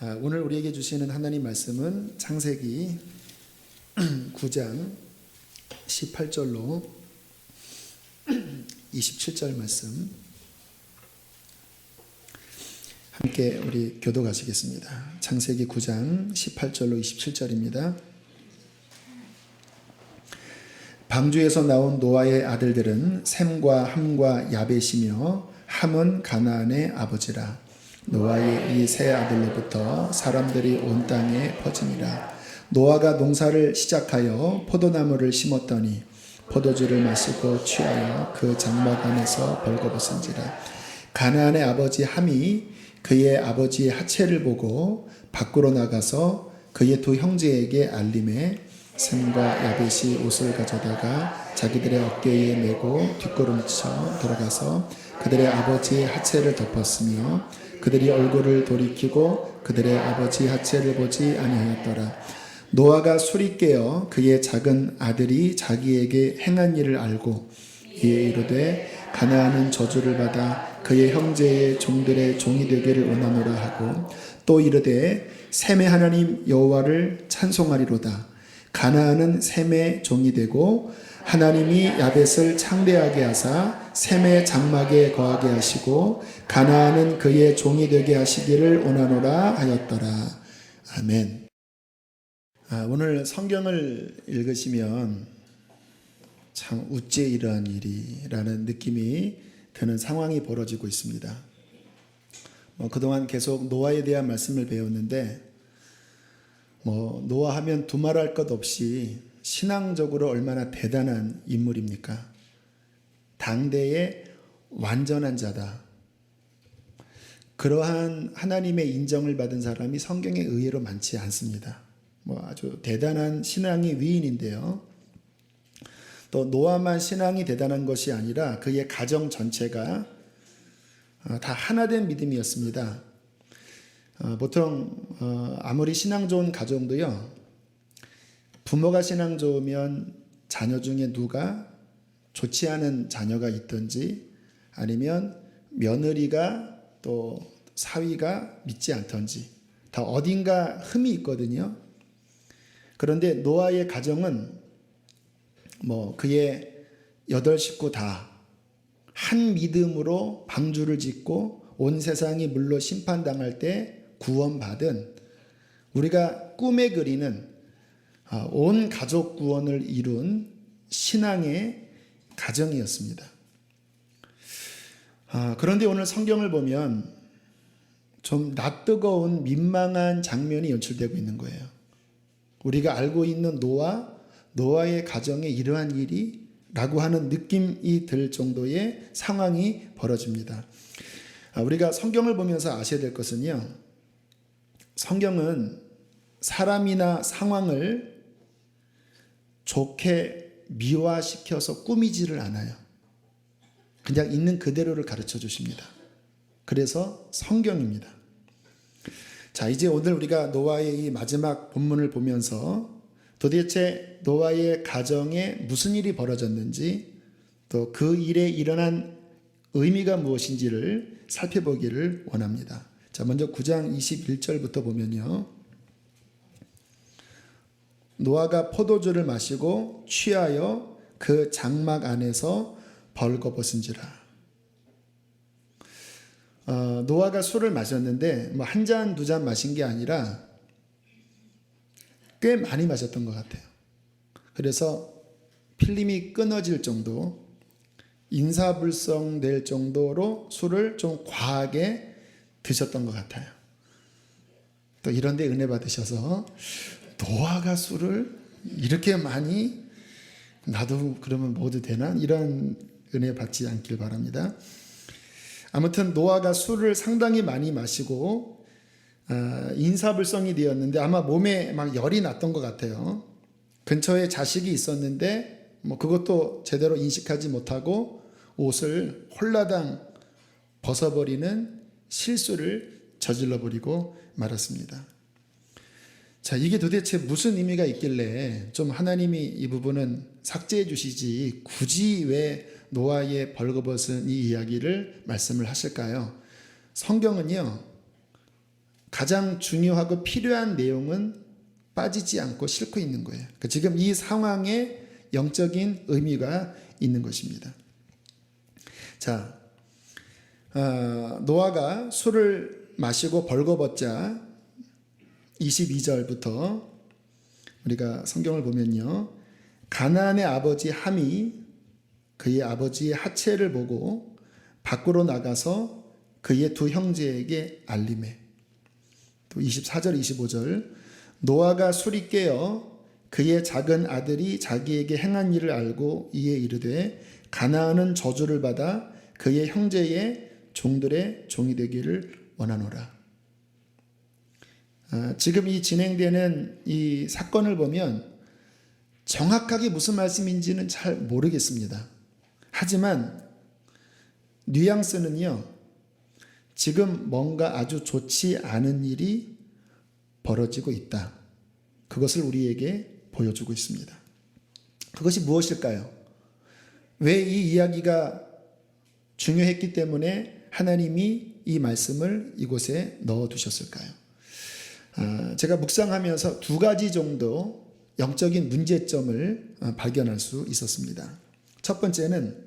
오늘 우리에게 주시는 하나님 말씀은 창세기 9장 18절로 27절 말씀 함께 우리 교독하시겠습니다. 창세기 9장 18절로 27절입니다. 방주에서 나온 노아의 아들들은 셈과 함과 야벳이며 함은 가나안의 아버지라. 노아의 이 세 아들로부터 사람들이 온 땅에 퍼지니라. 노아가 농사를 시작하여 포도나무를 심었더니 포도주를 마시고 취하여 그 장막 안에서 벌거벗은지라. 가나안의 아버지 함이 그의 아버지의 하체를 보고 밖으로 나가서 그의 두 형제에게 알림해 셈과 야벳이 옷을 가져다가 자기들의 어깨에 메고 뒷걸음쳐 돌아가서 그들의 아버지의 하체를 덮었으며 그들이 얼굴을 돌이키고 그들의 아버지 하체를 보지 아니하였더라. 노아가 술이 깨어 그의 작은 아들이 자기에게 행한 일을 알고 이에 이르되 가나안은 저주를 받아 그의 형제의 종들의 종이 되기를 원하노라 하고 또 이르되 셈의 하나님 여호와를 찬송하리로다. 가나안은 셈의 종이 되고 하나님이 야벳을 창대하게 하사 셈의 장막에 거하게 하시고 가나안은 그의 종이 되게 하시기를 원하노라 하였더라. 아멘. 오늘 성경을 읽으시면 참 어째 이러한 일이라는 느낌이 드는 상황이 벌어지고 있습니다. 그동안 계속 노아에 대한 말씀을 배웠는데 노아 하면 두말할 것 없이 신앙적으로 얼마나 대단한 인물입니까? 당대의 완전한 자다. 그러한 하나님의 인정을 받은 사람이 성경에 의외로 많지 않습니다. 아주 대단한 신앙의 위인인데요. 또 노아만 신앙이 대단한 것이 아니라 그의 가정 전체가 다 하나된 믿음이었습니다. 보통 아무리 신앙 좋은 가정도요, 부모가 신앙 좋으면 자녀 중에 누가 좋지 않은 자녀가 있든지 아니면 며느리가 또 사위가 믿지 않던지 다 어딘가 흠이 있거든요. 그런데 노아의 가정은 그의 8식구 다 한 믿음으로 방주를 짓고 온 세상이 물로 심판당할 때 구원받은, 우리가 꿈에 그리는 온 가족 구원을 이룬 신앙의 가정이었습니다. 그런데 오늘 성경을 보면 좀 낯뜨거운 민망한 장면이 연출되고 있는 거예요. 우리가 알고 있는 노아의 가정에 이러한 일이 라고 하는 느낌이 들 정도의 상황이 벌어집니다. 우리가 성경을 보면서 아셔야 될 것은요, 성경은 사람이나 상황을 좋게 미화시켜서 꾸미지를 않아요. 그냥 있는 그대로를 가르쳐 주십니다. 그래서 성경입니다. 자, 이제 오늘 우리가 노아의 이 마지막 본문을 보면서 도대체 노아의 가정에 무슨 일이 벌어졌는지 또 그 일에 일어난 의미가 무엇인지를 살펴보기를 원합니다. 자, 먼저 9장 21절부터 보면요. 노아가 포도주를 마시고 취하여 그 장막 안에서 벌거벗은지라. 노아가 술을 마셨는데 한 잔, 두 잔 마신 게 아니라 꽤 많이 마셨던 것 같아요. 그래서 필름이 끊어질 정도, 인사불성 될 정도로 술을 좀 과하게 드셨던 것 같아요. 또 이런 데 은혜 받으셔서 노아가 술을 이렇게 많이, 나도 그러면 뭐도 되나? 이런 은혜 받지 않길 바랍니다. 아무튼 노아가 술을 상당히 많이 마시고 인사불성이 되었는데 아마 몸에 막 열이 났던 것 같아요. 근처에 자식이 있었는데 그것도 제대로 인식하지 못하고 옷을 홀라당 벗어버리는 실수를 저질러버리고 말았습니다. 자, 이게 도대체 무슨 의미가 있길래 좀 하나님이 이 부분은 삭제해 주시지 굳이 왜 노아의 벌거벗은 이 이야기를 말씀을 하실까요? 성경은요, 가장 중요하고 필요한 내용은 빠지지 않고 싣고 있는 거예요. 지금 이 상황에 영적인 의미가 있는 것입니다. 자, 노아가 술을 마시고 벌거벗자 22절부터 우리가 성경을 보면요. 가나안의 아버지 함이 그의 아버지의 하체를 보고 밖으로 나가서 그의 두 형제에게 알림해. 또 24절 25절 노아가 술이 깨어 그의 작은 아들이 자기에게 행한 일을 알고 이에 이르되 가나안은 저주를 받아 그의 형제의 종들의 종이 되기를 원하노라. 지금 이 진행되는 이 사건을 보면 정확하게 무슨 말씀인지는 잘 모르겠습니다. 하지만 뉘앙스는요. 지금 뭔가 아주 좋지 않은 일이 벌어지고 있다. 그것을 우리에게 보여주고 있습니다. 그것이 무엇일까요? 왜 이 이야기가 중요했기 때문에 하나님이 이 말씀을 이곳에 넣어두셨을까요? 제가 묵상하면서 두 가지 정도 영적인 문제점을 발견할 수 있었습니다. 첫 번째는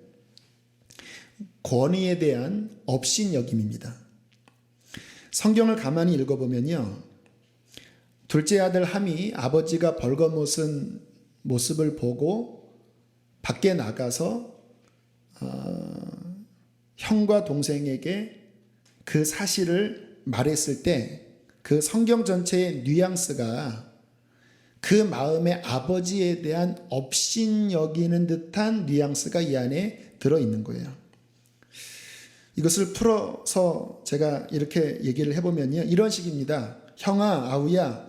권위에 대한 업신여김입니다. 성경을 가만히 읽어보면요. 둘째 아들 함이 아버지가 벌거벗은 모습을 보고 밖에 나가서 형과 동생에게 그 사실을 말했을 때 그 성경 전체의 뉘앙스가 그 마음의 아버지에 대한 업신여기는 듯한 뉘앙스가 이 안에 들어있는 거예요. 이것을 풀어서 제가 이렇게 얘기를 해보면요. 이런 식입니다. 형아, 아우야,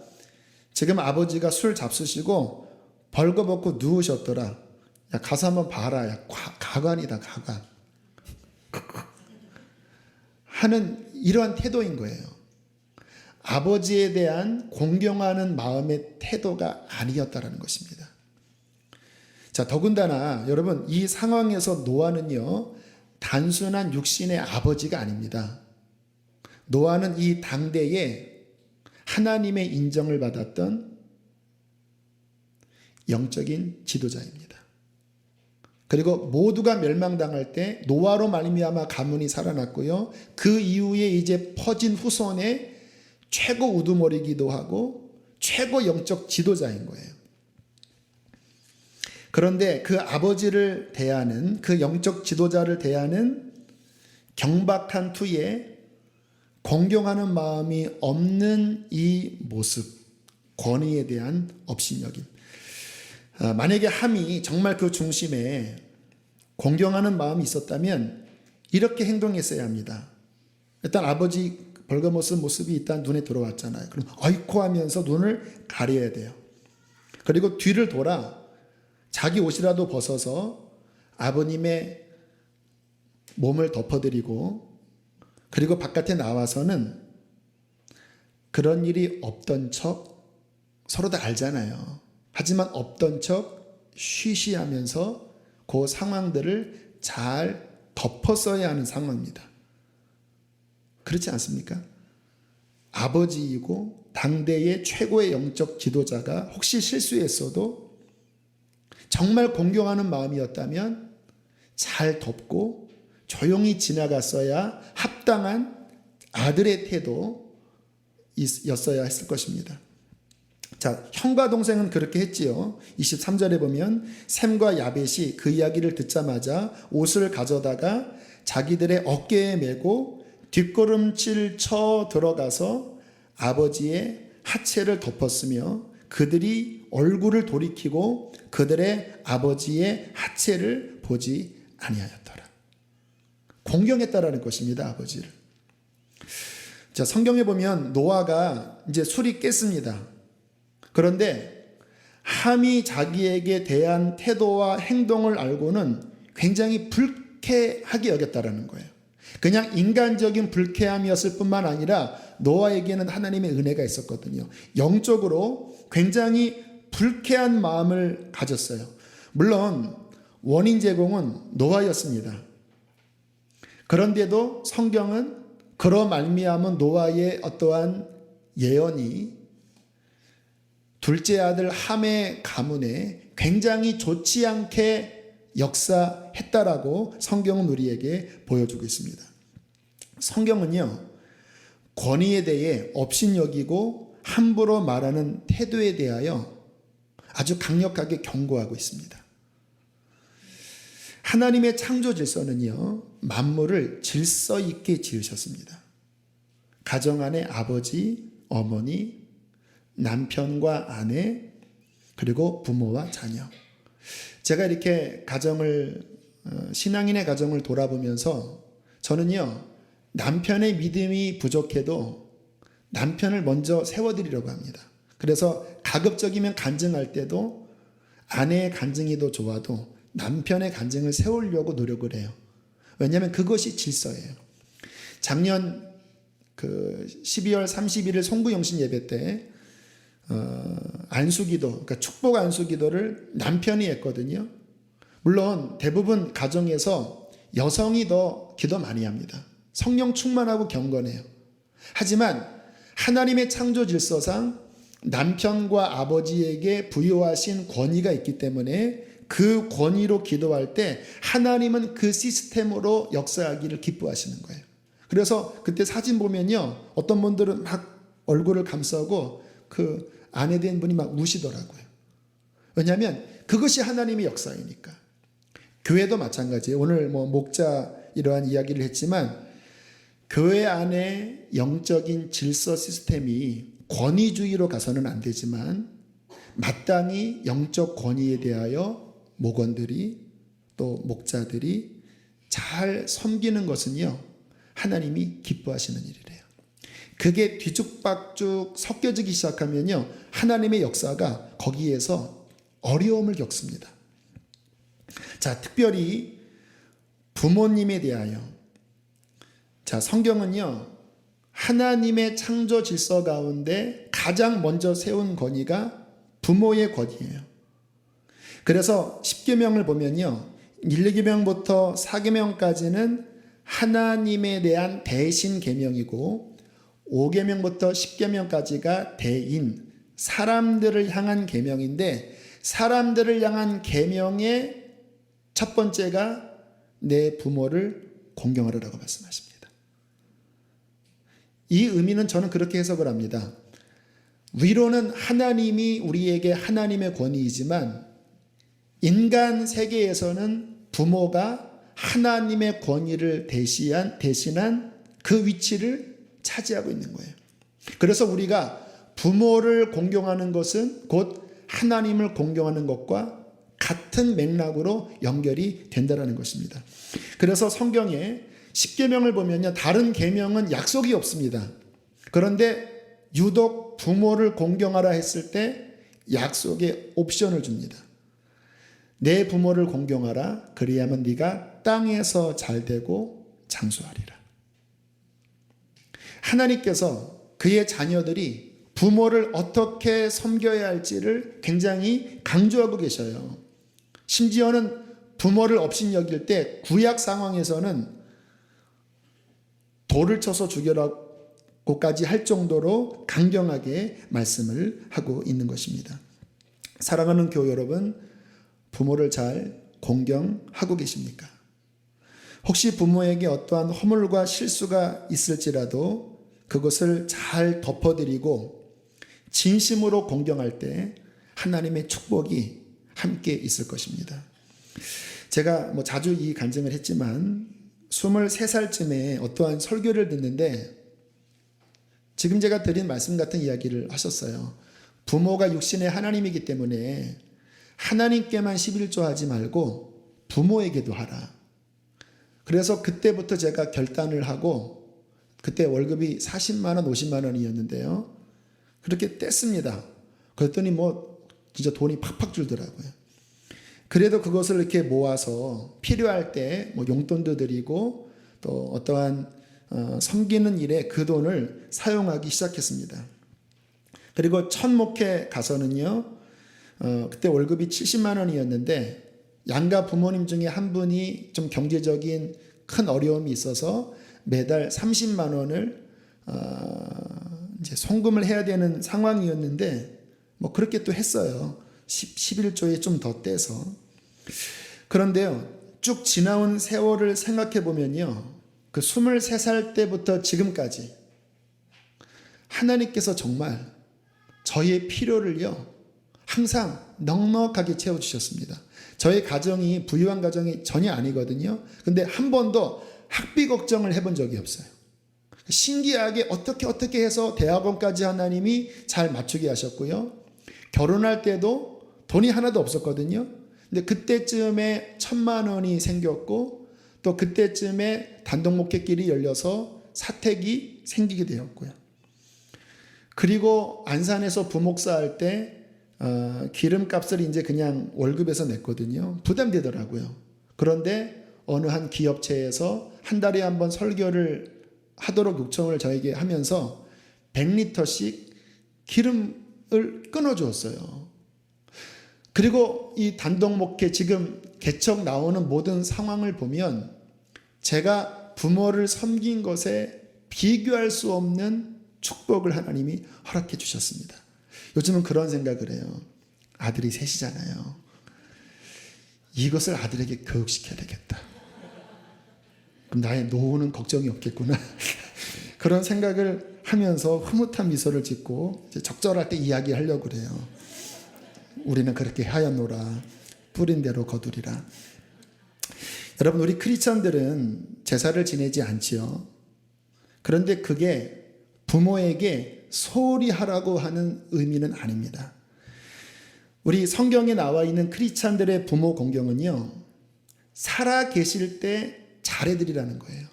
지금 아버지가 술 잡수시고 벌거벗고 누우셨더라. 야, 가서 한번 봐라. 야, 가관이다, 가관. 하는 이러한 태도인 거예요. 아버지에 대한 공경하는 마음의 태도가 아니었다라는 것입니다. 자, 더군다나 여러분 이 상황에서 노아는요. 단순한 육신의 아버지가 아닙니다. 노아는 이 당대에 하나님의 인정을 받았던 영적인 지도자입니다. 그리고 모두가 멸망당할 때 노아로 말미암아 가문이 살아났고요. 그 이후에 이제 퍼진 후손의 최고 우두머리이기도 하고 최고 영적 지도자인 거예요. 그런데 그 아버지를 대하는 그 영적 지도자를 대하는 경박한 투에 공경하는 마음이 없는 이 모습, 권위에 대한 업신여김. 만약에 함이 정말 그 중심에 공경하는 마음이 있었다면 이렇게 행동했어야 합니다. 일단 아버지 벌거벗은 모습이 일단 눈에 들어왔잖아요. 그럼 아이코 하면서 눈을 가려야 돼요. 그리고 뒤를 돌아 자기 옷이라도 벗어서 아버님의 몸을 덮어드리고 그리고 바깥에 나와서는 그런 일이 없던 척 서로 다 알잖아요. 하지만 없던 척 쉬쉬하면서 그 상황들을 잘 덮었어야 하는 상황입니다. 그렇지 않습니까? 아버지이고 당대의 최고의 영적 지도자가 혹시 실수했어도 정말 공경하는 마음이었다면 잘 덮고 조용히 지나갔어야 합당한 아들의 태도였어야 했을 것입니다. 자, 형과 동생은 그렇게 했지요. 23절에 보면 셈과 야벳이 그 이야기를 듣자마자 옷을 가져다가 자기들의 어깨에 메고 뒷걸음질 쳐 들어가서 아버지의 하체를 덮었으며 그들이 얼굴을 돌이키고 그들의 아버지의 하체를 보지 아니하였더라. 공경했다라는 것입니다. 아버지를. 자, 성경에 보면 노아가 이제 술이 깼습니다. 그런데 함이 자기에게 대한 태도와 행동을 알고는 굉장히 불쾌하게 여겼다라는 거예요. 그냥 인간적인 불쾌함이었을 뿐만 아니라 노아에게는 하나님의 은혜가 있었거든요. 영적으로 굉장히 불쾌한 마음을 가졌어요. 물론 원인 제공은 노아였습니다. 그런데도 성경은 그로 말미암은 노아의 어떠한 예언이 둘째 아들 함의 가문에 굉장히 좋지 않게 역사했다라고 성경은 우리에게 보여주고 있습니다. 성경은요, 권위에 대해 업신여기고 함부로 말하는 태도에 대하여 아주 강력하게 경고하고 있습니다. 하나님의 창조 질서는요, 만물을 질서 있게 지으셨습니다. 가정 안에 아버지, 어머니, 남편과 아내, 그리고 부모와 자녀. 제가 이렇게 신앙인의 가정을 돌아보면서 저는요, 남편의 믿음이 부족해도 남편을 먼저 세워드리려고 합니다. 그래서 가급적이면 간증할 때도 아내의 간증이 더 좋아도 남편의 간증을 세우려고 노력을 해요. 왜냐하면 그것이 질서예요. 작년 12월 31일 송구영신 예배 때 안수기도, 그러니까 축복 안수기도를 남편이 했거든요. 물론 대부분 가정에서 여성이 더 기도 많이 합니다. 성령 충만하고 경건해요. 하지만 하나님의 창조 질서상 남편과 아버지에게 부여하신 권위가 있기 때문에 그 권위로 기도할 때 하나님은 그 시스템으로 역사하기를 기뻐하시는 거예요. 그래서 그때 사진 보면요, 어떤 분들은 막 얼굴을 감싸고 그 아내 된 분이 막 우시더라고요. 왜냐하면 그것이 하나님의 역사이니까. 교회도 마찬가지예요. 오늘 목자 이러한 이야기를 했지만 교회 안에 영적인 질서 시스템이 권위주의로 가서는 안 되지만 마땅히 영적 권위에 대하여 목원들이 또 목자들이 잘 섬기는 것은요, 하나님이 기뻐하시는 일이래요. 그게 뒤죽박죽 섞여지기 시작하면요, 하나님의 역사가 거기에서 어려움을 겪습니다. 자, 특별히 부모님에 대하여, 자, 성경은요, 하나님의 창조 질서 가운데 가장 먼저 세운 권위가 부모의 권위예요. 그래서 10계명을 보면요, 1, 2계명부터 4계명까지는 하나님에 대한 대신 계명이고 5계명부터 10계명까지가 대인, 사람들을 향한 계명인데 사람들을 향한 계명의 첫 번째가 내 부모를 공경하라고 말씀하십니다. 이 의미는 저는 그렇게 해석을 합니다. 위로는 하나님이 우리에게 하나님의 권위이지만 인간 세계에서는 부모가 하나님의 권위를 대신한 그 위치를 차지하고 있는 거예요. 그래서 우리가 부모를 공경하는 것은 곧 하나님을 공경하는 것과 같은 맥락으로 연결이 된다는 것입니다. 그래서 성경에 10계명을 보면요, 다른 계명은 약속이 없습니다. 그런데 유독 부모를 공경하라 했을 때 약속의 옵션을 줍니다. 내 부모를 공경하라. 그리하면 네가 땅에서 잘되고 장수하리라. 하나님께서 그의 자녀들이 부모를 어떻게 섬겨야 할지를 굉장히 강조하고 계셔요. 심지어는 부모를 업신여길 때 구약 상황에서는 돌을 쳐서 죽여라고까지 할 정도로 강경하게 말씀을 하고 있는 것입니다. 사랑하는 교회 여러분, 부모를 잘 공경하고 계십니까? 혹시 부모에게 어떠한 허물과 실수가 있을지라도 그것을 잘 덮어드리고 진심으로 공경할 때 하나님의 축복이 함께 있을 것입니다. 제가 자주 이 간증을 했지만 23살쯤에 어떠한 설교를 듣는데 지금 제가 드린 말씀 같은 이야기를 하셨어요. 부모가 육신의 하나님이기 때문에 하나님께만 11조 하지 말고 부모에게도 하라. 그래서 그때부터 제가 결단을 하고 그때 월급이 40만 원, 50만 원이었는데요. 그렇게 뗐습니다. 그랬더니 진짜 돈이 팍팍 줄더라고요. 그래도 그것을 이렇게 모아서 필요할 때 용돈도 드리고 또 어떠한 섬기는 일에 그 돈을 사용하기 시작했습니다. 그리고 첫 목회 가서는요, 그때 월급이 70만 원이었는데 양가 부모님 중에 한 분이 좀 경제적인 큰 어려움이 있어서 매달 30만 원을 이제 송금을 해야 되는 상황이었는데 뭐 그렇게 또 했어요. 11조에 좀 더 떼서. 그런데요, 쭉 지나온 세월을 생각해 보면요, 그 23살 때부터 지금까지 하나님께서 정말 저의 필요를요 항상 넉넉하게 채워주셨습니다. 저의 가정이 부유한 가정이 전혀 아니거든요. 근데 한 번도 학비 걱정을 해본 적이 없어요. 신기하게 어떻게 해서 대학원까지 하나님이 잘 맞추게 하셨고요. 결혼할 때도 돈이 하나도 없었거든요. 근데 그때쯤에 1,000만 원이 생겼고 또 그때쯤에 단독 목회길이 열려서 사택이 생기게 되었고요. 그리고 안산에서 부목사 할 때 기름값을 이제 그냥 월급에서 냈거든요. 부담되더라고요. 그런데 어느 한 기업체에서 한 달에 한 번 설교를 하도록 요청을 저에게 하면서 100리터씩 기름을 끊어주었어요. 그리고 이 단독 목회 지금 개척 나오는 모든 상황을 보면 제가 부모를 섬긴 것에 비교할 수 없는 축복을 하나님이 허락해 주셨습니다. 요즘은 그런 생각을 해요. 아들이 셋이잖아요. 이것을 아들에게 교육시켜야 되겠다. 그럼 나의 노후는 걱정이 없겠구나. 그런 생각을 하면서 흐뭇한 미소를 짓고 적절할 때 이야기하려고 그래요. 우리는 그렇게 하였노라. 뿌린 대로 거두리라. 여러분, 우리 크리스천들은 제사를 지내지 않지요. 그런데 그게 부모에게 소홀히 하라고 하는 의미는 아닙니다. 우리 성경에 나와 있는 크리스찬들의 부모 공경은요, 살아 계실 때 잘해드리라는 거예요.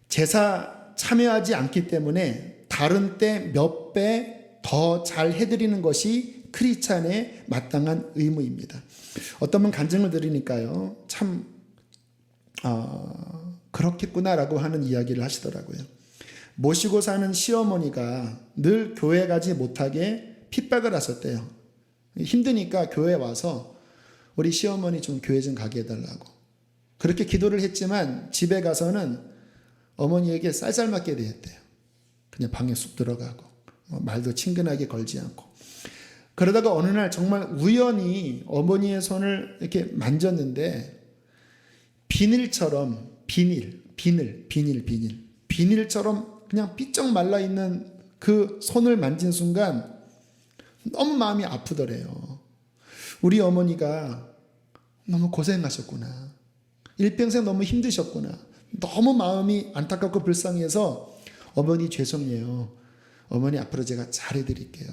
제사 참여하지 않기 때문에 다른 때 몇 배 더 잘 해드리는 것이 크리스찬의 마땅한 의무입니다. 어떤 분 간증을 들으니까요, 참 그렇겠구나라고 하는 이야기를 하시더라고요. 모시고 사는 시어머니가 늘 교회 가지 못하게 핍박을 하셨대요. 힘드니까 교회 와서 우리 시어머니 좀 교회 좀 가게 해달라고. 그렇게 기도를 했지만 집에 가서는 어머니에게 쌀쌀맞게 대했대요. 그냥 방에 쑥 들어가고 말도 친근하게 걸지 않고. 그러다가 어느 날 정말 우연히 어머니의 손을 이렇게 만졌는데 비닐처럼 비닐처럼 그냥 삐쩍 말라있는 그 손을 만진 순간 너무 마음이 아프더래요. 우리 어머니가 너무 고생하셨구나. 일평생 너무 힘드셨구나. 너무 마음이 안타깝고 불쌍해서 어머니 죄송해요. 어머니 앞으로 제가 잘해드릴게요.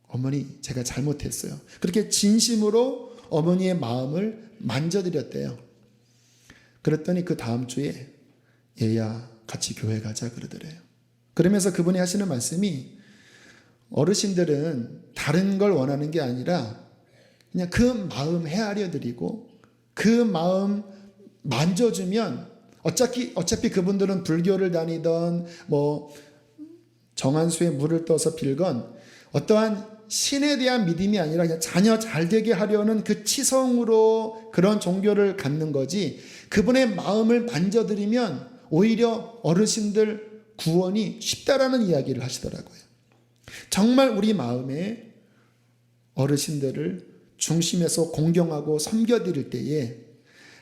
어머니 제가 잘못했어요. 그렇게 진심으로 어머니의 마음을 만져드렸대요. 그랬더니 그 다음 주에 얘야 같이 교회 가자 그러더래요. 그러면서 그분이 하시는 말씀이 어르신들은 다른 걸 원하는 게 아니라 그냥 그 마음 헤아려 드리고 그 마음 만져주면 어차피 그분들은 불교를 다니던 뭐 정한수에 물을 떠서 빌건 어떠한 신에 대한 믿음이 아니라 그냥 자녀 잘 되게 하려는 그 치성으로 그런 종교를 갖는 거지, 그분의 마음을 만져드리면 오히려 어르신들 구원이 쉽다라는 이야기를 하시더라고요. 정말 우리 마음에 어르신들을 중심에서 공경하고 섬겨드릴 때에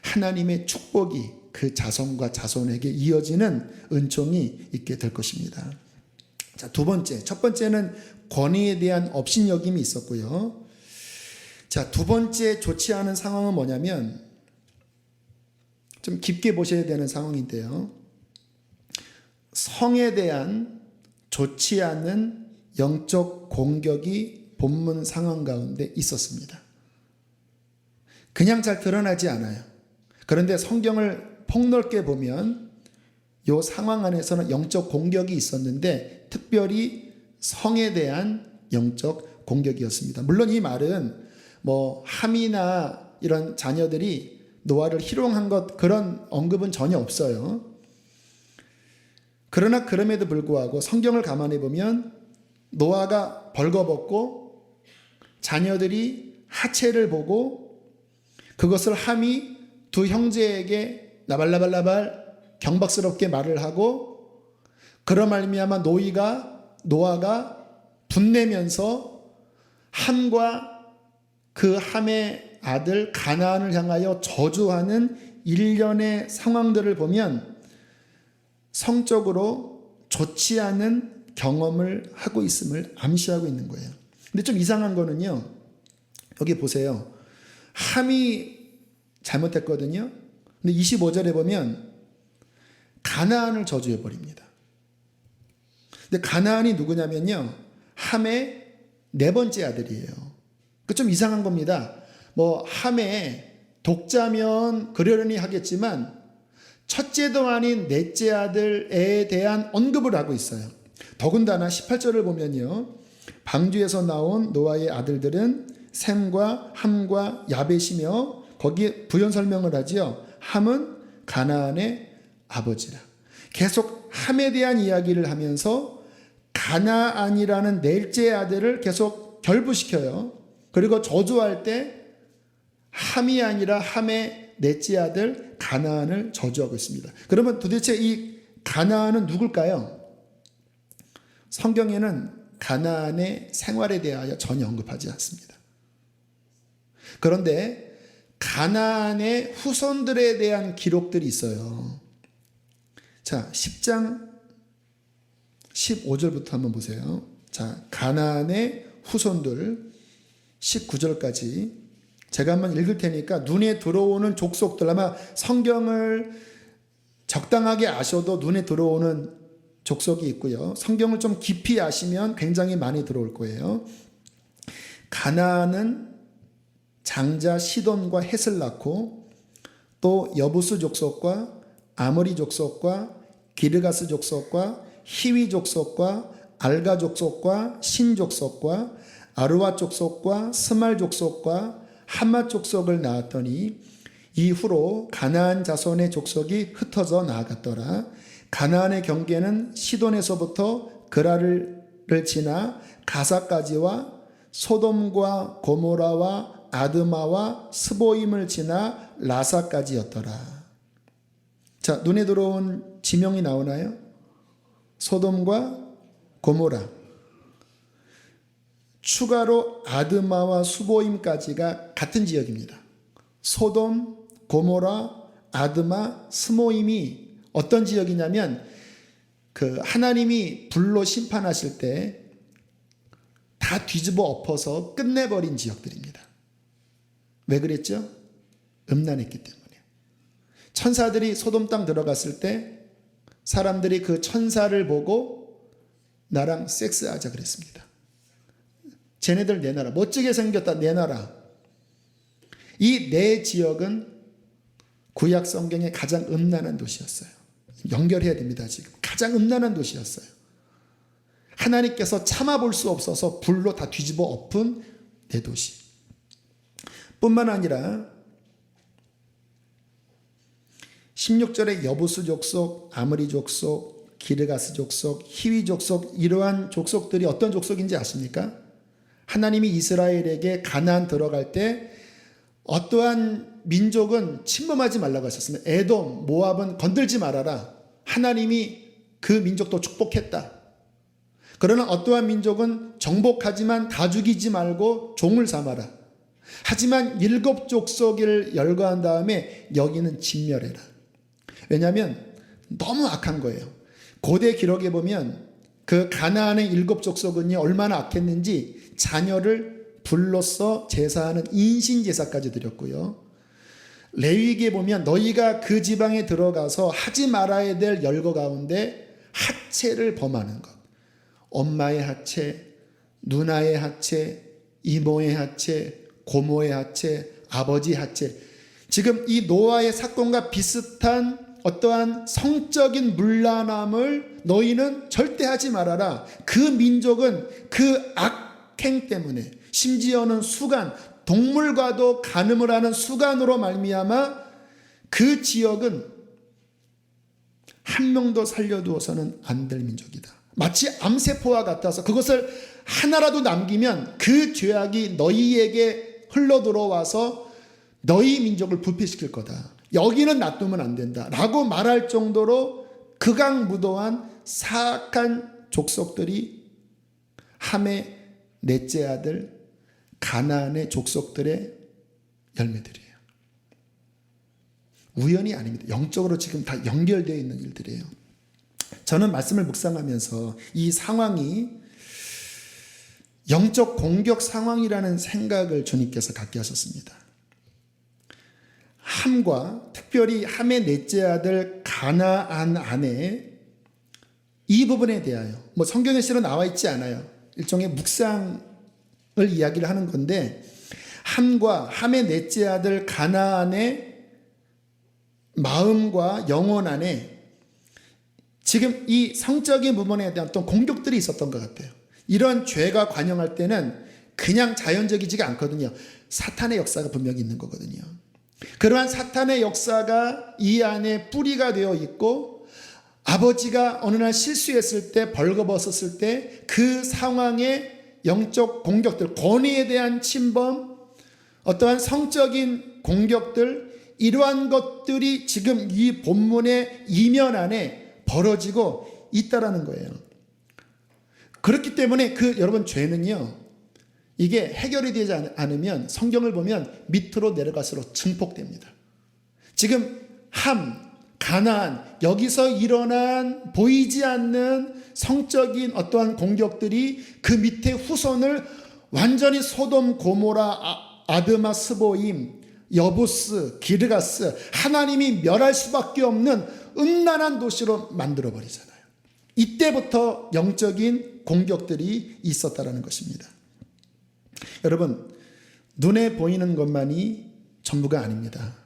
하나님의 축복이 그 자손과 자손에게 이어지는 은총이 있게 될 것입니다. 자, 두 번째. 첫 번째는 권위에 대한 업신여김이 있었고요. 자, 두 번째 좋지 않은 상황은 뭐냐면 좀 깊게 보셔야 되는 상황인데요. 성에 대한 좋지 않은 영적 공격이 본문 상황 가운데 있었습니다. 그냥 잘 드러나지 않아요. 그런데 성경을 폭넓게 보면 이 상황 안에서는 영적 공격이 있었는데 특별히 성에 대한 영적 공격이었습니다. 물론 이 말은 뭐 함이나 이런 자녀들이 노아를 희롱한 것 그런 언급은 전혀 없어요. 그러나 그럼에도 불구하고 성경을 감안해 보면 노아가 벌거벗고 자녀들이 하체를 보고 그것을 함이 두 형제에게 나발나발나발 경박스럽게 말을 하고 그런 말미암아 노아가 분내면서 함과 그 함의 아들 가나안을 향하여 저주하는 일련의 상황들을 보면 성적으로 좋지 않은 경험을 하고 있음을 암시하고 있는 거예요. 근데 좀 이상한 거는요, 여기 보세요. 함이 잘못했거든요. 근데 25절에 보면 가나안을 저주해 버립니다. 근데 가나안이 누구냐면요, 함의 네 번째 아들이에요. 그 좀 이상한 겁니다. 뭐 함의 독자면 그러려니 하겠지만 첫째도 아닌 넷째 아들에 대한 언급을 하고 있어요. 더군다나 18절을 보면요, 방주에서 나온 노아의 아들들은 셈과 함과 야벳이며, 거기에 부연 설명을 하지요. 함은 가나안의 아버지라. 계속 함에 대한 이야기를 하면서 가나안이라는 넷째 아들을 계속 결부시켜요. 그리고 저주할 때 함이 아니라 함의 넷째 아들 가나안을 저주하고 있습니다. 그러면 도대체 이 가나안은 누굴까요? 성경에는 가나안의 생활에 대하여 전혀 언급하지 않습니다. 그런데 가나안의 후손들에 대한 기록들이 있어요. 자, 10장 15절부터 한번 보세요. 자, 가나안의 후손들 19절까지 제가 한번 읽을 테니까 눈에 들어오는 족속들, 아마 성경을 적당하게 아셔도 눈에 들어오는 족속이 있고요. 성경을 좀 깊이 아시면 굉장히 많이 들어올 거예요. 가나안은 장자 시돈과 헷을 낳고, 또 여부스 족속과 아모리 족속과 기르가스 족속과 히위 족속과 알가 족속과 신 족속과 아르와 족속과 스말 족속과 하맛 족속을 낳았더니 이후로 가나안 자손의 족속이 흩어져 나아갔더라. 가나안의 경계는 시돈에서부터 그라를 지나 가사까지와 소돔과 고모라와 아드마와 스보임을 지나 라사까지였더라. 자, 눈에 들어온 지명이 나오나요? 소돔과 고모라, 추가로 아드마와 스보임까지가 같은 지역입니다. 소돔, 고모라, 아드마, 스모임이 어떤 지역이냐면 그 하나님이 불로 심판하실 때 다 뒤집어 엎어서 끝내버린 지역들입니다. 왜 그랬죠? 음란했기 때문에. 천사들이 소돔 땅 들어갔을 때 사람들이 그 천사를 보고 나랑 섹스하자 그랬습니다. 쟤네들 내놔라. 멋지게 생겼다. 내놔라. 이 네 지역은 구약 성경의 가장 음란한 도시였어요. 연결해야 됩니다. 지금 가장 음란한 도시였어요. 하나님께서 참아볼 수 없어서 불로 다 뒤집어 엎은 네 도시. 뿐만 아니라 16절에 여부스 족속, 아므리 족속, 기르가스 족속, 히위 족속, 이러한 족속들이 어떤 족속인지 아십니까? 하나님이 이스라엘에게 가나안 들어갈 때 어떠한 민족은 침범하지 말라고 하셨습니다. 에돔, 모압은 건들지 말아라. 하나님이 그 민족도 축복했다. 그러나 어떠한 민족은 정복하지만 다 죽이지 말고 종을 삼아라. 하지만 7족속을 열거한 다음에 여기는 진멸해라. 왜냐하면 너무 악한 거예요. 고대 기록에 보면 그 가나안의 7족속은요 얼마나 악했는지 자녀를 불로써 제사하는 인신제사까지 드렸고요. 레위기에 보면 너희가 그 지방에 들어가서 하지 말아야 될 열거 가운데 하체를 범하는 것. 엄마의 하체, 누나의 하체, 이모의 하체, 고모의 하체, 아버지 하체. 지금 이 노아의 사건과 비슷한 어떠한 성적인 문란함을 너희는 절대 하지 말아라. 그 민족은 그 악행 때문에, 심지어는 수간, 동물과도 간음을 하는 수간으로 말미암아 그 지역은 한 명도 살려두어서는 안 될 민족이다. 마치 암세포와 같아서 그것을 하나라도 남기면 그 죄악이 너희에게 흘러들어와서 너희 민족을 부패시킬 거다. 여기는 놔두면 안 된다 라고 말할 정도로 극악무도한 사악한 족속들이 함의 넷째 아들 가나안의 족속들의 열매들이에요. 우연이 아닙니다. 영적으로 지금 다 연결되어 있는 일들이에요. 저는 말씀을 묵상하면서 이 상황이 영적 공격 상황이라는 생각을 주님께서 갖게 하셨습니다. 함과 특별히 함의 넷째 아들 가나안 안에 이 부분에 대하여 성경에 실은 나와 있지 않아요. 일종의 묵상을 이야기를 하는 건데 함과 함의 넷째 아들 가나안의 마음과 영혼 안에 지금 이 성적인 부분에 대한 어떤 공격들이 있었던 것 같아요. 이런 죄가 관영할 때는 그냥 자연적이지가 않거든요. 사탄의 역사가 분명히 있는 거거든요. 그러한 사탄의 역사가 이 안에 뿌리가 되어 있고 아버지가 어느 날 실수했을 때 벌거벗었을 때 그 상황의 영적 공격들, 권위에 대한 침범, 어떠한 성적인 공격들, 이러한 것들이 지금 이 본문의 이면 안에 벌어지고 있다라는 거예요. 그렇기 때문에 여러분 죄는요, 이게 해결이 되지 않으면 성경을 보면 밑으로 내려갈수록 증폭됩니다. 지금 함, 가나안, 여기서 일어난 보이지 않는 성적인 어떠한 공격들이 그 밑에 후손을 완전히 소돔, 고모라, 아드마, 스보임, 여부스, 기르가스, 하나님이 멸할 수밖에 없는 음란한 도시로 만들어버리잖아요. 이때부터 영적인 공격들이 있었다는 것입니다. 여러분, 눈에 보이는 것만이 전부가 아닙니다.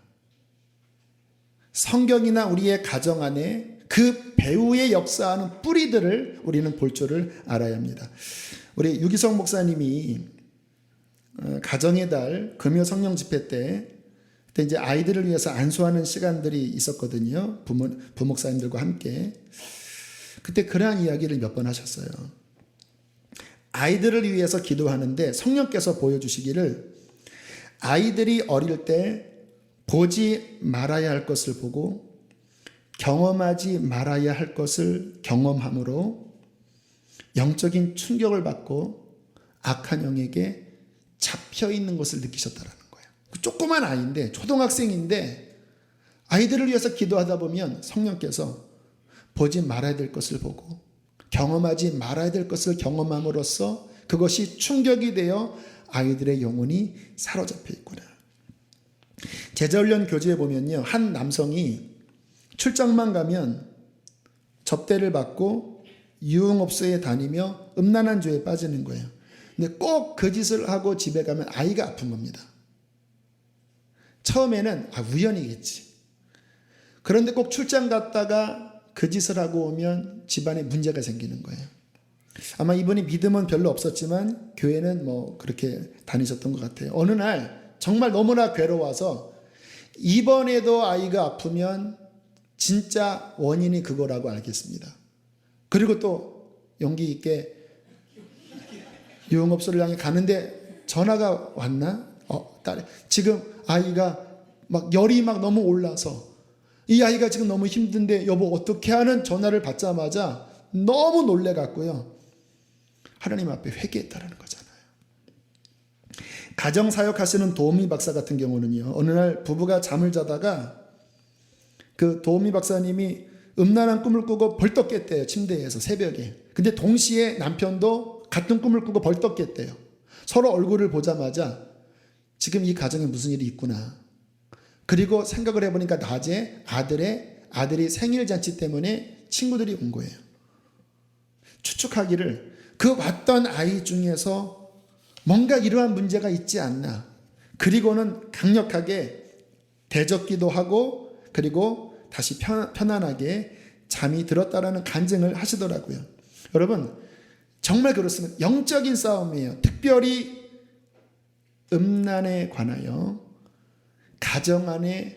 성경이나 우리의 가정 안에 그 배후에 역사하는 뿌리들을 우리는 볼 줄을 알아야 합니다. 우리 유기성 목사님이 가정의 달 금요 성령 집회 때 그때 이제 아이들을 위해서 안수하는 시간들이 있었거든요. 부목사님들과 함께. 그때 그러한 이야기를 몇 번 하셨어요. 아이들을 위해서 기도하는데 성령께서 보여주시기를 아이들이 어릴 때 보지 말아야 할 것을 보고 경험하지 말아야 할 것을 경험함으로 영적인 충격을 받고 악한 영에게 잡혀 있는 것을 느끼셨다라는 거예요. 조그만 아이인데, 초등학생인데 아이들을 위해서 기도하다 보면 성령께서 보지 말아야 될 것을 보고 경험하지 말아야 될 것을 경험함으로써 그것이 충격이 되어 아이들의 영혼이 사로잡혀 있구나. 제자훈련 교재에 보면요, 한 남성이 출장만 가면 접대를 받고 유흥업소에 다니며 음란한 죄에 빠지는 거예요. 근데 꼭 그 짓을 하고 집에 가면 아이가 아픈 겁니다. 처음에는 우연이겠지. 그런데 꼭 출장 갔다가 그 짓을 하고 오면 집안에 문제가 생기는 거예요. 아마 이분이 믿음은 별로 없었지만 교회는 그렇게 다니셨던 것 같아요. 어느 날 정말 너무나 괴로워서 이번에도 아이가 아프면 진짜 원인이 그거라고 알겠습니다. 그리고 또 용기 있게 유흥업소를 향해 가는데 전화가 왔나? 딸, 지금 아이가 열이 너무 올라서 이 아이가 지금 너무 힘든데 여보 어떻게 하는 전화를 받자마자 너무 놀래갖고요. 하나님 앞에 회개했다라는 거잖아요. 가정사역 하시는 도우미 박사 같은 경우는요. 어느 날 부부가 잠을 자다가 그 도우미 박사님이 음란한 꿈을 꾸고 벌떡 깼대요. 침대에서 새벽에. 근데 동시에 남편도 같은 꿈을 꾸고 벌떡 깼대요. 서로 얼굴을 보자마자 지금 이 가정에 무슨 일이 있구나. 그리고 생각을 해보니까 낮에 아들이 생일잔치 때문에 친구들이 온 거예요. 추측하기를 그 왔던 아이 중에서 뭔가 이러한 문제가 있지 않나. 그리고는 강력하게 대적기도 하고 그리고 다시 편안하게 잠이 들었다라는 간증을 하시더라고요. 여러분 정말 그렇습니다. 영적인 싸움이에요. 특별히 음란에 관하여 가정 안에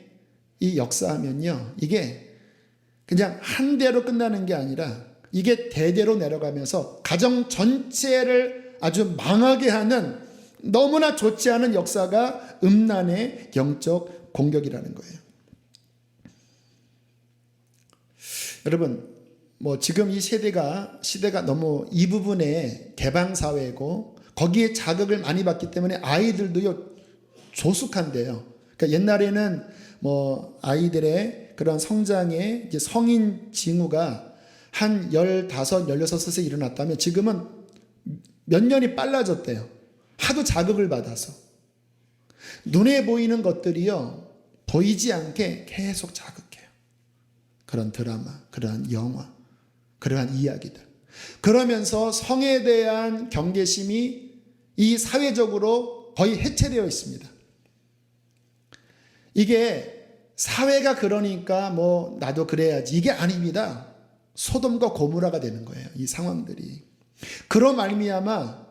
이 역사하면요, 이게 그냥 한 대로 끝나는 게 아니라 이게 대대로 내려가면서 가정 전체를 아주 망하게 하는 너무나 좋지 않은 역사가 음란의 영적 공격이라는 거예요. 여러분, 지금 이 시대가 너무 이 부분에 개방 사회고 거기에 자극을 많이 받기 때문에 아이들도요 조숙한데요. 그러니까 옛날에는 아이들의 그런 성장에 이제 성인 징후가 한 15, 16세 일어났다면 지금은 몇 년이 빨라졌대요. 하도 자극을 받아서. 눈에 보이는 것들이요 보이지 않게 계속 자극해요. 그런 드라마, 그러한 영화, 그러한 이야기들. 그러면서 성에 대한 경계심이 이 사회적으로 거의 해체되어 있습니다. 이게 사회가 그러니까 나도 그래야지, 이게 아닙니다. 소돔과 고모라가 되는 거예요, 이 상황들이. 그로 말미암아,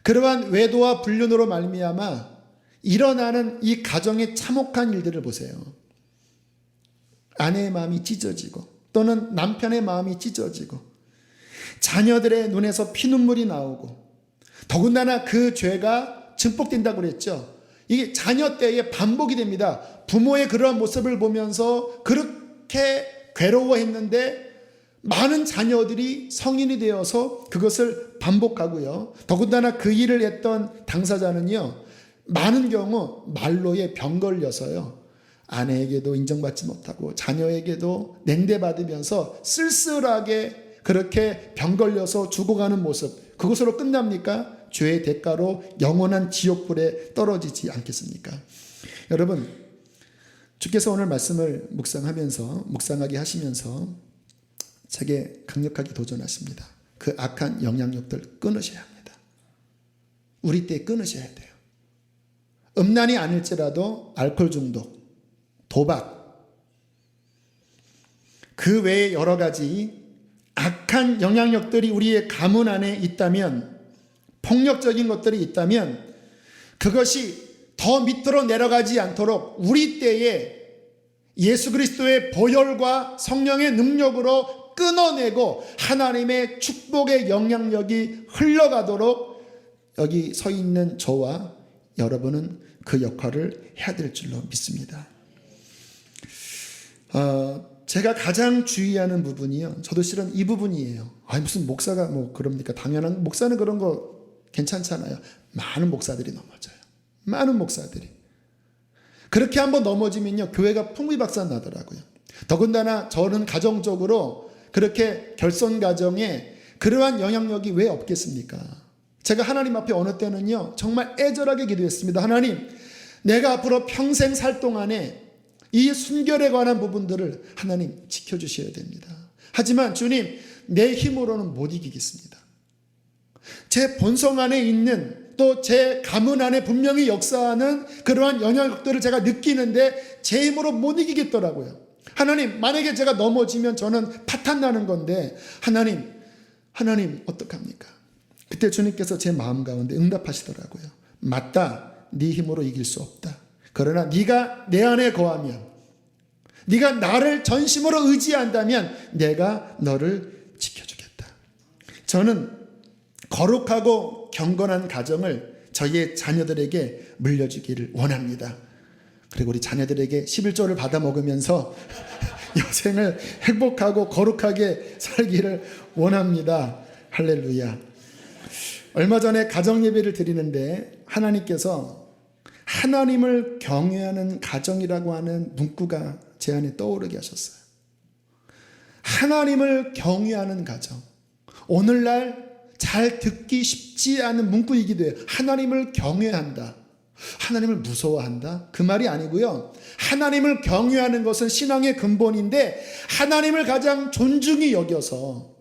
그러한 외도와 불륜으로 말미암아 일어나는 이 가정의 참혹한 일들을 보세요. 아내의 마음이 찢어지고 또는 남편의 마음이 찢어지고 자녀들의 눈에서 피눈물이 나오고, 더군다나 그 죄가 증폭된다고 그랬죠. 이게 자녀 때에 반복이 됩니다. 부모의 그런 모습을 보면서 그렇게 괴로워했는데 많은 자녀들이 성인이 되어서 그것을 반복하고요. 더군다나 그 일을 했던 당사자는요, 많은 경우 말로에 병 걸려서요, 아내에게도 인정받지 못하고 자녀에게도 냉대받으면서 쓸쓸하게 그렇게 병 걸려서 죽어가는 모습, 그것으로 끝납니까? 죄의 대가로 영원한 지옥불에 떨어지지 않겠습니까? 여러분, 주께서 오늘 말씀을 묵상하게 하시면서 제게 강력하게 도전하십니다. 그 악한 영향력들 끊으셔야 합니다. 우리 때 끊으셔야 돼요. 음란이 아닐지라도 알코올 중독, 도박, 그 외에 여러 가지 악한 영향력들이 우리의 가문 안에 있다면, 폭력적인 것들이 있다면 그것이 더 밑으로 내려가지 않도록 우리 때에 예수 그리스도의 보혈과 성령의 능력으로 끊어내고 하나님의 축복의 영향력이 흘러가도록 여기 서 있는 저와 여러분은 그 역할을 해야 될 줄로 믿습니다. 제가 가장 주의하는 부분이요, 저도 실은 이 부분이에요. 무슨 목사가 그럽니까? 당연한, 목사는 그런 거 괜찮잖아요. 많은 목사들이 넘어져요. 많은 목사들이. 그렇게 한번 넘어지면요, 교회가 풍비박산 나더라고요. 더군다나 저는 가정적으로 그렇게 결손 가정에 그러한 영향력이 왜 없겠습니까? 제가 하나님 앞에 어느 때는요, 정말 애절하게 기도했습니다. 하나님, 내가 앞으로 평생 살 동안에 이 순결에 관한 부분들을 하나님 지켜주셔야 됩니다. 하지만 주님, 내 힘으로는 못 이기겠습니다. 제 본성 안에 있는, 또 제 가문 안에 분명히 역사하는 그러한 영향력들을 제가 느끼는데 제 힘으로 못 이기겠더라고요. 하나님, 만약에 제가 넘어지면 저는 파탄나는 건데 하나님 어떡합니까? 그때 주님께서 제 마음 가운데 응답하시더라고요. 맞다, 네 힘으로 이길 수 없다. 그러나 네가 내 안에 거하면, 네가 나를 전심으로 의지한다면 내가 너를 지켜주겠다. 저는 거룩하고 경건한 가정을 저희의 자녀들에게 물려주기를 원합니다. 그리고 우리 자녀들에게 11조를 받아 먹으면서 여생을 행복하고 거룩하게 살기를 원합니다. 할렐루야. 얼마 전에 가정 예배를 드리는데 하나님께서 하나님을 경외하는 가정이라고 하는 문구가 제 안에 떠오르게 하셨어요. 하나님을 경외하는 가정. 오늘날 잘 듣기 쉽지 않은 문구이기도 해요. 하나님을 경외한다, 하나님을 무서워한다, 그 말이 아니고요. 하나님을 경외하는 것은 신앙의 근본인데 하나님을 가장 존중히 여겨서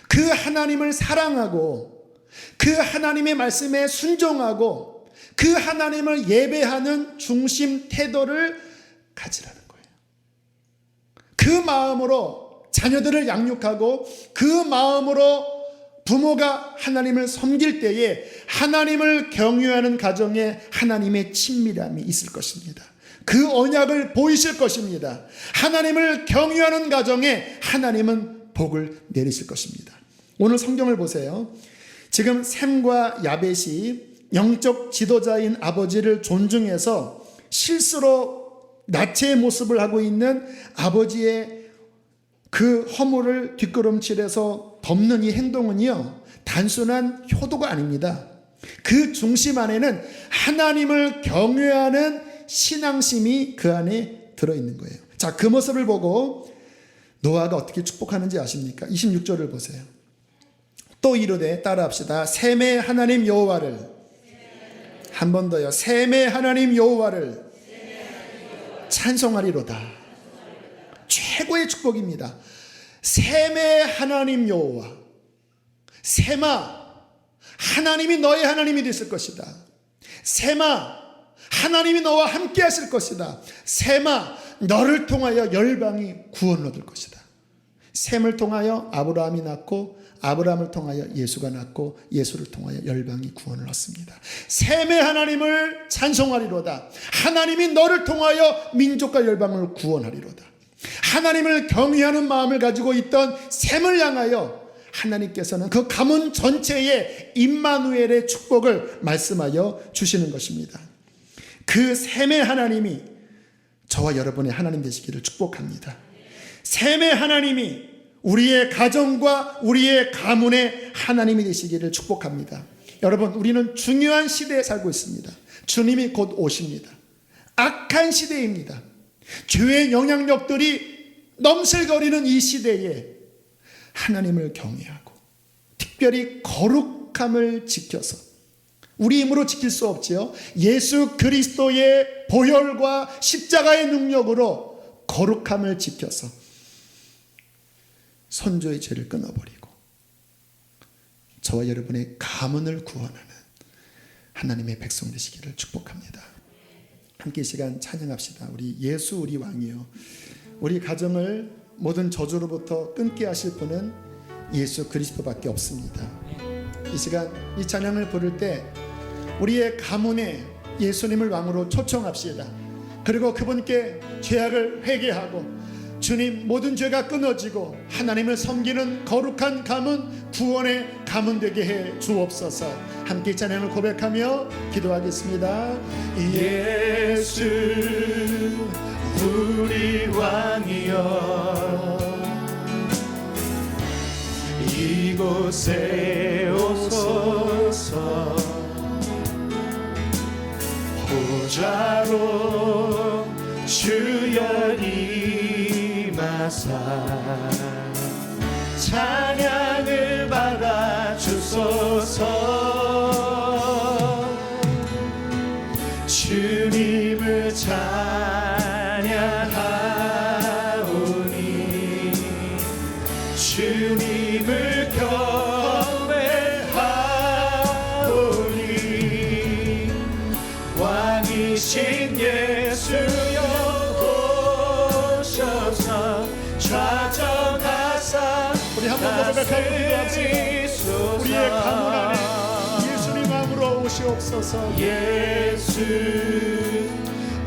그 하나님을 사랑하고 그 하나님의 말씀에 순종하고 그 하나님을 예배하는 중심 태도를 가지라는 거예요. 그 마음으로 자녀들을 양육하고 그 마음으로 부모가 하나님을 섬길 때에 하나님을 경외하는 가정에 하나님의 친밀함이 있을 것입니다. 그 언약을 보이실 것입니다. 하나님을 경외하는 가정에 하나님은 복을 내리실 것입니다. 오늘 성경을 보세요. 지금 셈과 야벳이 영적 지도자인 아버지를 존중해서 실수로 나체의 모습을 하고 있는 아버지의 그 허물을 뒷걸음질해서 덮는 이 행동은요, 단순한 효도가 아닙니다. 그 중심 안에는 하나님을 경외하는 신앙심이 그 안에 들어있는 거예요. 자, 그 모습을 보고 노아가 어떻게 축복하는지 아십니까? 26절을 보세요. 또 이르되, 따라합시다. 셈의 하나님 여호와를, 한 번 더요. 셈의 하나님 여호와를 찬송하리로다. 최고의 축복입니다. 셈의 하나님 여호와. 셈아, 하나님이 너의 하나님이 되실 것이다. 셈아, 하나님이 너와 함께 하실 것이다. 셈아, 너를 통하여 열방이 구원을 얻을 것이다. 셈을 통하여 아브라함이 낳고, 아브라함을 통하여 예수가 낳고, 예수를 통하여 열방이 구원을 얻습니다. 셈의 하나님을 찬송하리로다. 하나님이 너를 통하여 민족과 열방을 구원하리로다. 하나님을 경외하는 마음을 가지고 있던 셈을 향하여 하나님께서는 그 가문 전체에 임마누엘의 축복을 말씀하여 주시는 것입니다. 그 셈의 하나님이 저와 여러분의 하나님 되시기를 축복합니다. 셈의 하나님이 우리의 가정과 우리의 가문의 하나님이 되시기를 축복합니다. 여러분, 우리는 중요한 시대에 살고 있습니다. 주님이 곧 오십니다. 악한 시대입니다. 죄의 영향력들이 넘실거리는 이 시대에 하나님을 경외하고 특별히 거룩함을 지켜서, 우리 힘으로 지킬 수 없지요. 예수 그리스도의 보혈과 십자가의 능력으로 거룩함을 지켜서 선조의 죄를 끊어버리고 저와 여러분의 가문을 구원하는 하나님의 백성 되시기를 축복합니다. 함께 이 시간 찬양합시다. 우리 예수 우리 왕이요, 우리 가정을 모든 저주로부터 끊게 하실 분은 예수 그리스도밖에 없습니다. 이 시간 이 찬양을 부를 때 우리의 가문에 예수님을 왕으로 초청합시다. 그리고 그분께 죄악을 회개하고 주님, 모든 죄가 끊어지고 하나님을 섬기는 거룩한 가문, 구원의 가문 되게 해 주옵소서. 함께 찬양을 고백하며 기도하겠습니다. 예수 우리 왕이여, 이곳에 오소서. 보좌로 주여 임하사 찬양을 받아 주소서. 주님을 찬양하오니 주님을 경배하오니 왕이신 예수여 오셔서 좌정하사 우리 한번 더 고백하고 기도합시다. 우리의 가문 안에 예수님 왕으로 오시옵소서. 예수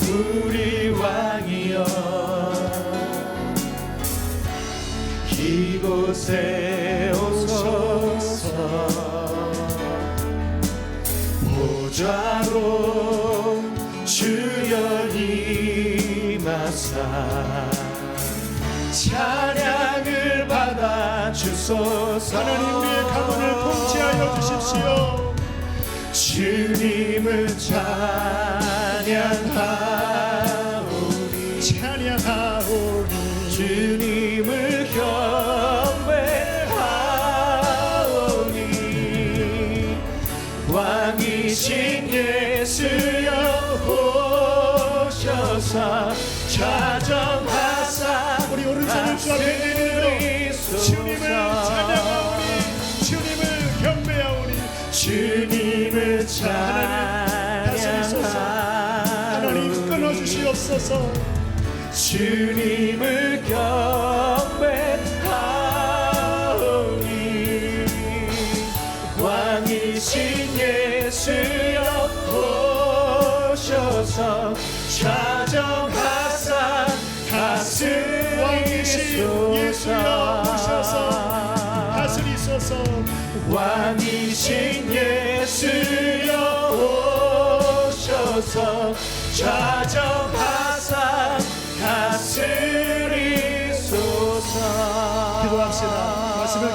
우리 왕이여, 이곳에 오소서. 보좌로 주여 임하사 찬양을 받아 주소서. 하나님, 우리의 가문을 통치하여 주십시오. 주님을 찬양하오니 주님을 경배하오니 왕이신 예수여 오셔서 좌정하사 우리 오른손을 주 앞에 내밀어 주님을 찬양하오니 주님을 경배하오니 주님을 찬양하오니 하나님 끊어주시옵소서. 주님을 경배하오니 왕이신 예수여 오셔서 좌정하사 다스리소서. 다스리소서. 왕이신 예수여 오셔서 좌정하사 다스리소서.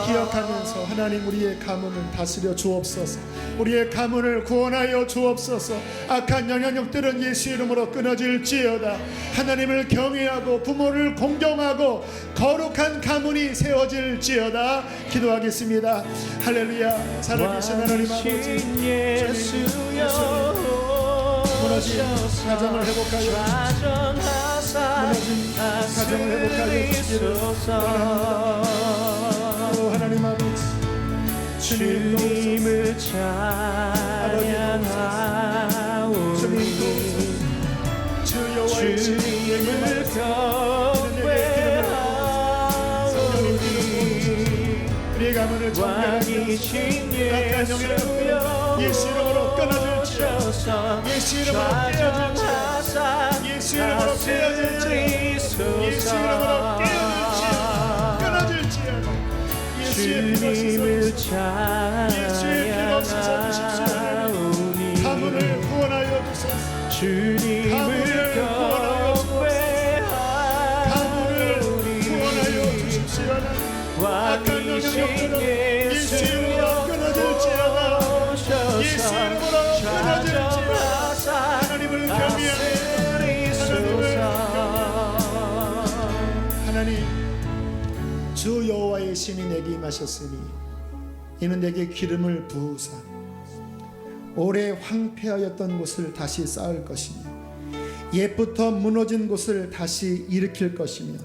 기억하면서 하나님 우리의 가문을 다스려 주옵소서. 우리의 가문을 구원하여 주옵소서. 악한 영향력들은 예수 이름으로 끊어질지어다. 하나님을 경외하고 부모를 공경하고 거룩한 가문이 세워질지어다. 기도하겠습니다. 할렐루야. 살아계신 하나님 아버지, 예수여 무너진 가정을 회복하여 무너진 가정을 회복하여 주시기를 원합니다. 하나님 아버지, 주님을 찬양하오니 주 여호와의 주님을 경배하오니 우리의 가문을 정결하게 왕이신 악한 영향력들은 예수 이름으로 끊어질지어다. 예수 이름으로 깨어질지어다. 예수 이름으로 깨어질지어다. 예수 이름으로 깨어질지어다. 끊어질지어다. 예수의 피로 씻어주시옵소서. 예수의 피로 씻어주십시오. 가문을 구원하여 주소서. 주님을 경배하오니 구원하여 주십시오. 악한 영향력들은 예수 이름으로 끊어질지어다. 예수 이름으로 끊어질지어다. 하나님을 경외하는 하나님, 주 여호와의 신이 내게 임하셨으니 이는 내게 기름을 부으사 오래 황폐하였던 곳을 다시 쌓을 것이며 옛부터 무너진 곳을 다시 일으킬 것이며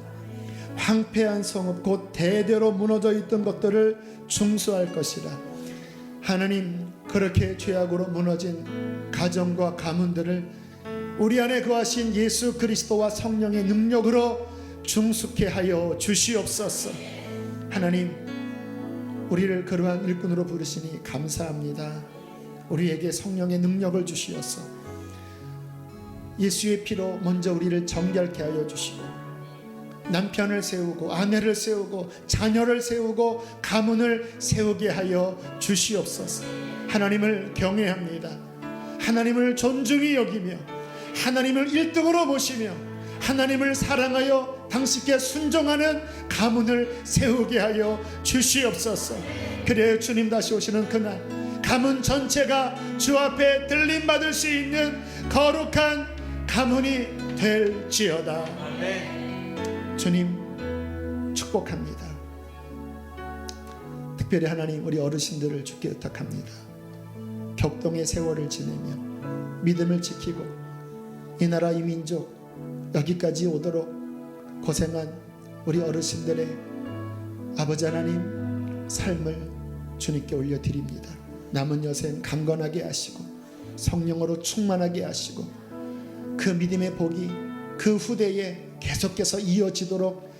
황폐한 성읍 곧 대대로 무너져 있던 것들을 중수할 것이라. 하나님, 그렇게 죄악으로 무너진 가정과 가문들을 우리 안에 거하신 예수 그리스도와 성령의 능력으로 중수케 하여 주시옵소서. 하나님, 우리를 그러한 일꾼으로 부르시니 감사합니다. 우리에게 성령의 능력을 주시어서 예수의 피로 먼저 우리를 정결케 하여 주시고 남편을 세우고 아내를 세우고 자녀를 세우고 가문을 세우게 하여 주시옵소서. 하나님을 경외합니다. 하나님을 존중히 여기며 하나님을 1등으로 보시며 하나님을 사랑하여 당신께 순종하는 가문을 세우게 하여 주시옵소서. 그래야 주님 다시 오시는 그날 가문 전체가 주 앞에 들림받을 수 있는 거룩한 가문이 될지어다. 주님 축복합니다. 특별히 하나님, 우리 어르신들을 주께 의탁합니다. 격동의 세월을 지내며 믿음을 지키고 이 나라 이 민족 여기까지 오도록 고생한 우리 어르신들의 아버지 하나님 삶을 주님께 올려드립니다. 남은 여생 강건하게 하시고 성령으로 충만하게 하시고 그 믿음의 복이 그 후대에 계속해서 이어지도록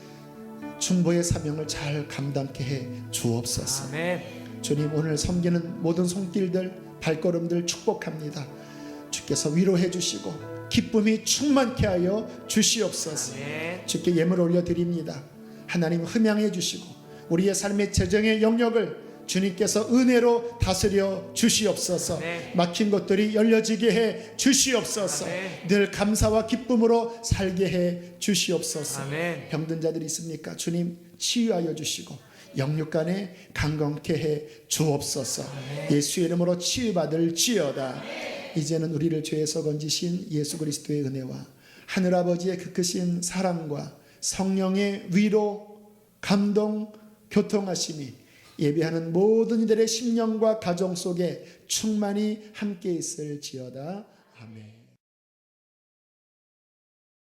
중보의 사명을 잘 감당케 해 주옵소서. 아멘. 주님, 오늘 섬기는 모든 손길들 발걸음들 축복합니다. 주께서 위로해 주시고 기쁨이 충만케 하여 주시옵소서. 아멘. 주께 예물 올려드립니다. 하나님 흠양해 주시고 우리의 삶의 재정의 영역을 주님께서 은혜로 다스려 주시옵소서. 네. 막힌 것들이 열려지게 해 주시옵소서. 아멘. 늘 감사와 기쁨으로 살게 해 주시옵소서. 아멘. 병든 자들이 있습니까? 주님 치유하여 주시고 영육간에 강건케 해 주옵소서. 예수의 이름으로 치유받을지어다. 이제는 우리를 죄에서 건지신 예수 그리스도의 은혜와 하늘아버지의 그 크신 사랑과 성령의 위로, 감동, 교통하심이 예배하는 모든 이들의 심령과 가정 속에 충만히 함께 있을지어다. 아멘.